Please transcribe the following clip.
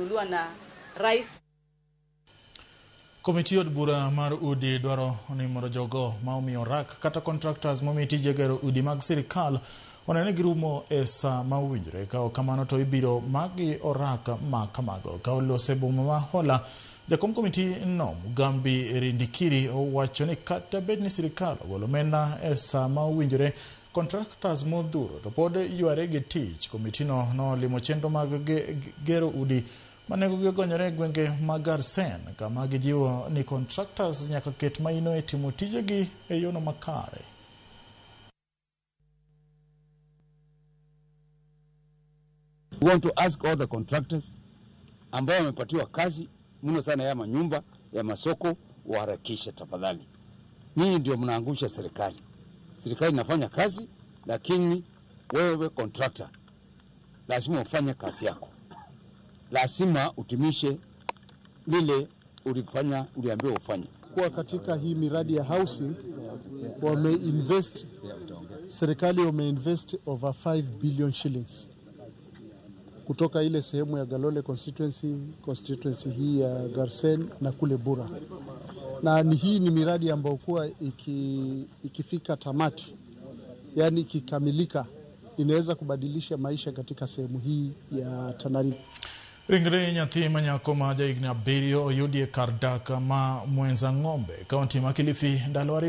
imenunuliwa na rais. Komiti od bura mar udi dwaro ni mondo jogo ma omiyo rak kata contractors momi tije gero udi mag sirikal onene girumo e sa ma owinjore, ka kamano to ibiro magi orak ma kamago. Ka olose boma ma Hola, jakom komiti no Mugambi Rindikiri owacho ni kata bed ni sirikal ogolo omenda e sa ma owinjore, contractors modhuro to pod yware gi tich. Komiti no limo chenro mag gero udi manego gonyore gwenge mag Garsen, kama gijiwo ni contractors nyaka ket maino e timo tijegi e yono makare. We want to ask all the contractors ambao wamepatiwa kazi mno sana ya manyumba ya masoko waharakishe tafadhali. Nyinyi ndio mnaangusha serikali. Serikali inafanya kazi, lakini wewe contractor lazima ufanye kazi yako. Lazima utimishe lile uliambiwa ufanye. Kwa katika hii miradi ya housing serikali wameinvest over 5 billion shillings kutoka ile sehemu ya Galole constituency hii ya Garsen na kule Bura. Na hii ni miradi ambayo kwa ikifika tamati, yani ikikamilika, inaweza kubadilisha maisha katika sehemu hii ya Tana River. Ringre nyathi manyako ma ja higni 7 oyudie kar dak ma Mwenza Ng'ombe, kaunti ma Kilifi ndalo 2